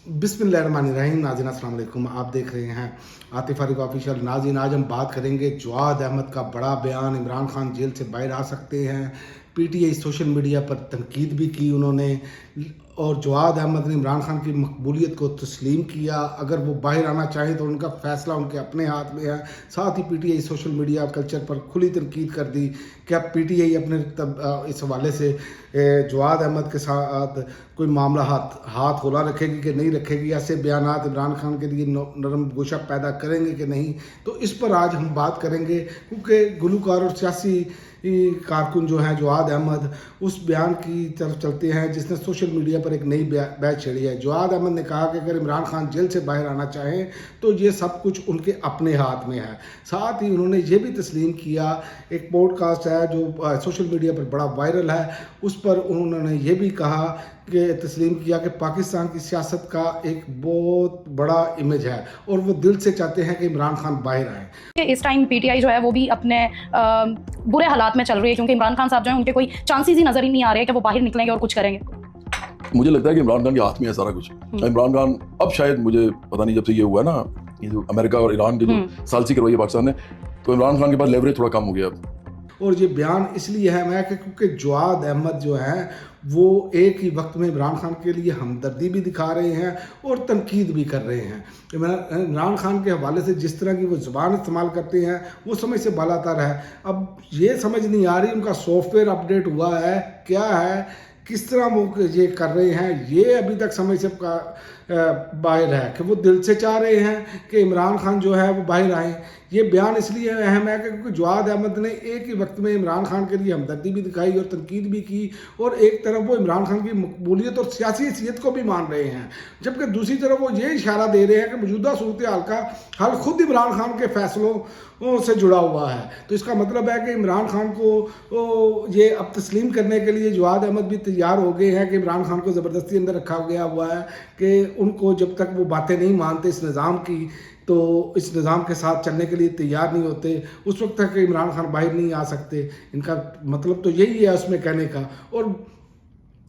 बिस्मिल्लाहिर्रहमानिर्रहीम। नाज़रीन अस्सलाम वालेकुम, आप देख रहे हैं आतिफ फारूक ऑफिशियल। नाज़रीन, आज हम बात करेंगे जवाद अहमद का बड़ा बयान, इमरान खान जेल से बाहर आ सकते हैं। पीटीआई सोशल मीडिया पर तनकीद भी की उन्होंने, और जवाद अहमद ने इमरान खान की मकबूलियत को तस्लीम किया। अगर वो बाहर आना चाहें तो उनका फ़ैसला उनके अपने हाथ में है। साथ ही पीटीआई सोशल मीडिया कल्चर पर खुली तनकीद कर दी कि अब पीटीआई अपने इस हवाले से जवाद अहमद के साथ कोई मामला हाथ होला रखेगी कि नहीं रखेगी, ऐसे बयानात इमरान खान के लिए नरम गोशा पैदा करेंगे कि नहीं। तो इस पर आज हम बात करेंगे, क्योंकि गुलूकार और सियासी कारकुन जो हैं जवाद अहमद, उस बयान की तरफ चलते हैं जिसने सोशल मीडिया पर एक नई बहस छेड़ी है। जवाद अहमद ने कहा कि अगर इमरान खान जेल से बाहर आना चाहें तो ये सब कुछ उनके अपने हाथ में है। साथ ही उन्होंने ये भी तस्लीम किया, एक पॉडकास्ट है जो सोशल मीडिया पर बड़ा वायरल है, उस पर उन्होंने ये भी कहा कि तस्लीम किया कि पाकिस्तान की सियासत का एक बहुत बड़ा इमेज है और वो दिल से चाहते हैं कि इमरान खान बाहर आए। इस टाइम पीटीआई जो है वो भी अपने बुरे हालात में चल रही है, क्योंकि इमरान खान साहब जो है उनके कोई चांसेस ही नजर ही नहीं आ रहे हैं कि वो बाहर निकलेंगे और कुछ करेंगे। मुझे लगता है कि इमरान खान के हाथ में है सारा कुछ। इमरान खान अब शायद, मुझे पता नहीं, जब से ये हुआ ना, ये जो अमेरिका और ईरान की जो सालसी करवाई है पाकिस्तान ने, तो इमरान खान के पास लेवरेज थोड़ा कम हो गया अब। और ये बयान इसलिए है क्योंकि जवाद अहमद जो है वो एक ही वक्त में इमरान खान के लिए हमदर्दी भी दिखा रहे हैं और तनकीद भी कर रहे हैं। इमरान खान के हवाले से जिस तरह की वो ज़ुबान इस्तेमाल करते हैं वो समझ से बालातर है। अब ये समझ नहीं आ रही उनका सॉफ्टवेयर अपडेट हुआ है क्या है, किस तरह वो ये कर रहे हैं, ये अभी तक समझ से बाहर है कि वो दिल से चाह रहे हैं कि इमरान खान जो है वो बाहर आए। ये बयान इसलिए अहम है क्योंकि जवाद अहमद ने एक ही वक्त में इमरान खान के लिए हमदर्दी भी दिखाई और तनकीद भी की, और एक तरफ वो इमरान खान की मकबूलियत और सियासी हैसियत को भी मान रहे हैं, जबकि दूसरी तरफ वो ये इशारा दे रहे हैं कि मौजूदा सूरत हाल का हल खुद इमरान खान के फैसलों से जुड़ा हुआ है। तो इसका मतलब है कि इमरान खान को ये अब तस्लीम करने के लिए जवाद अहमद भी तैयार हो गए हैं कि इमरान खान को ज़बरदस्ती अंदर रखा गया हुआ है कि उनको जब तक वो बातें नहीं मानते इस निज़ाम की, तो इस निज़ाम के साथ चलने के लिए तैयार नहीं होते, उस वक्त तक इमरान खान बाहर नहीं आ सकते। इनका मतलब तो यही है उसमें कहने का, और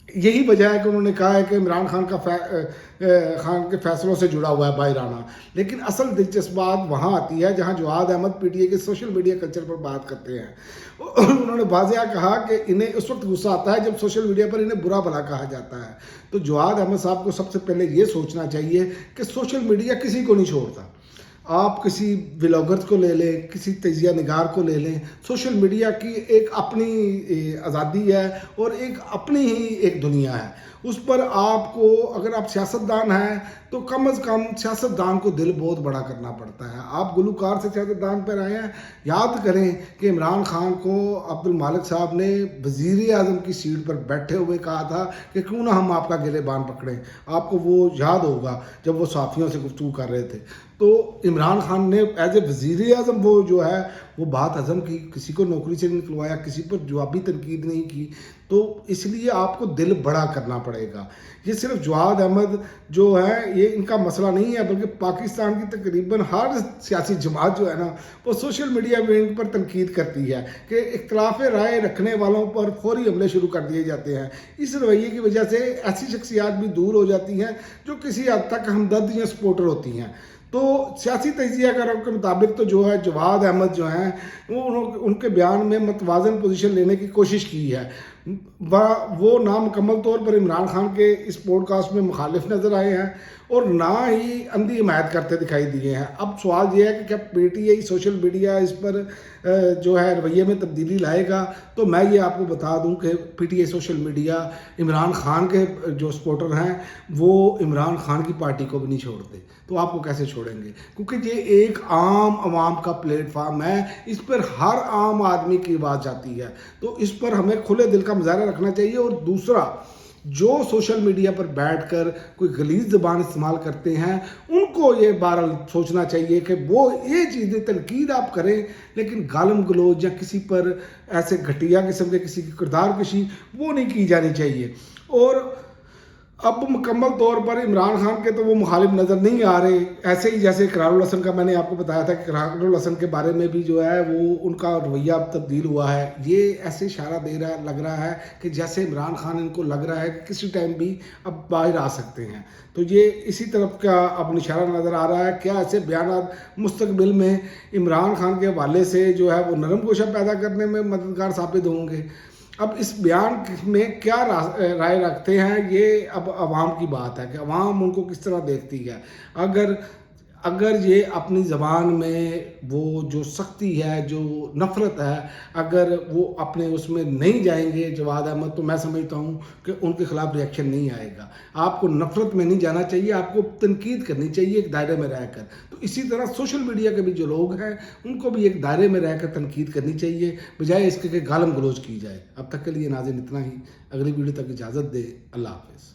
यही वजह है कि उन्होंने कहा है कि इमरान खान खान के फैसलों से जुड़ा हुआ है बाहर आना। लेकिन असल दिलचस्प बात वहाँ आती है जहाँ जवाद अहमद पीटीआई के सोशल मीडिया कल्चर पर बात करते हैं। उन्होंने वाज़ेह कहा कि इन्हें उस वक्त गुस्सा आता है जब सोशल मीडिया पर इन्हें बुरा भला कहा जाता है। तो जवाद अहमद साहब को सबसे पहले ये सोचना चाहिए कि सोशल मीडिया किसी को नहीं छोड़ता। आप किसी व्लॉगर को ले लें, किसी तजिया निगार को ले लें, सोशल मीडिया की एक अपनी आज़ादी है और एक अपनी ही एक दुनिया है। उस पर आपको, अगर आप सियासतदान हैं तो कम अज़ कम सियासतदान को दिल बहुत बड़ा करना पड़ता है। आप गुलूकार से सियासतदान पर आए हैं। याद करें कि इमरान खान को अब्दुल मालिक साहब ने वज़ीर आज़म की सीट पर बैठे हुए कहा था कि क्यों ना हम आपका गिलेबान पकड़ें। आपको वो याद होगा जब वो साथियों से गुफ्तगू कर रहे थे, तो इमरान खान ने एज ए वज़ीर आज़म वो जो है वो बात हज़म की, किसी को नौकरी से निकलवाया, किसी पर जवाबी तनकीद नहीं की। तो इसलिए आपको दिल बड़ा करना पड़ेगा। ये सिर्फ जवाद अहमद जो है ये इनका मसला नहीं है, बल्कि पाकिस्तान की तकरीबन हर सियासी जमात जो है ना वो सोशल मीडिया में इन पर तनकीद करती है कि इख्तलाफ राय रखने वालों पर फौरी हमले शुरू कर दिए जाते हैं। इस रवैये की वजह से ऐसी शख्सियात भी दूर हो जाती हैं जो किसी हद तक हमदर्द या सपोर्टर होती हैं। तो सियासी तजियाकारों के मुताबिक तो जो है जवाद अहमद जो हैं वो उनके बयान में मतवाज़न पोजीशन लेने की कोशिश की है। वो नामुकम्मल तौर पर इमरान खान के इस पॉडकास्ट में मुखालिफ नज़र आए हैं और ना ही अंधी हिमायत करते दिखाई दिए हैं। अब सवाल ये है कि क्या पीटीआई सोशल मीडिया इस पर जो है रवैये में तब्दीली लाएगा। तो मैं ये आपको बता दूं कि PTI social media Imran Khan के जो सपोर्टर हैं वो इमरान खान की पार्टी को भी नहीं छोड़ते, तो आपको कैसे छोड़ेंगे, क्योंकि ये एक आम आवाम का प्लेटफार्म है, इस पर हर आम आदमी की आवाज़ जाती है। तो इस पर हमें खुले दिल का मुजाहरा रखना चाहिए। और दूसरा, जो सोशल मीडिया पर बैठकर कोई गलीज़ ज़बान इस्तेमाल करते हैं उनको ये बहरहाल सोचना चाहिए कि वो ये चीज़ें तनकीद आप करें, लेकिन गालम गलोच या किसी पर ऐसे घटिया किस्म के किसी की किरदार कशी वो नहीं की जानी चाहिए। और अब मुकम्मल तौर पर इमरान खान के तो वो मुखालिफ नज़र नहीं आ रहे, ऐसे ही जैसे इकरारुल हसन का मैंने आपको बताया था कि इकरारुल हसन के बारे में भी जो है वो उनका रवैया अब तब्दील हुआ है। ये ऐसे इशारा दे रहा लग रहा है कि जैसे इमरान खान इनको लग रहा है कि किसी टाइम भी अब बाहर आ सकते हैं। तो ये इसी तरफ का अब इशारा नज़र आ रहा है। क्या ऐसे बयान मुस्तकबिल में इमरान खान के हवाले से जो है वो नरम गोशा पैदा करने में मददगार साबित होंगे? अब इस बयान में क्या राय रखते हैं, ये अब अवाम की बात है कि अवाम उनको किस तरह देखती है। अगर ये अपनी ज़बान में वो जो सख्ती है, जो नफ़रत है, अगर वो अपने उसमें नहीं जाएंगे जवाद अहमद, तो मैं समझता हूँ कि उनके ख़िलाफ़ रिएक्शन नहीं आएगा। आपको नफ़रत में नहीं जाना चाहिए, आपको तनकीद करनी चाहिए एक दायरे में रहकर। तो इसी तरह सोशल मीडिया के भी जो लोग हैं उनको भी एक दायरे में रहकर तनकीद करनी चाहिए, बजाय इसके कि गालम गलोच की जाए। अब तक के लिए नाज़रीन इतना ही। अगली वीडियो तक इजाज़त दे। अल्लाह हाफ़िज़।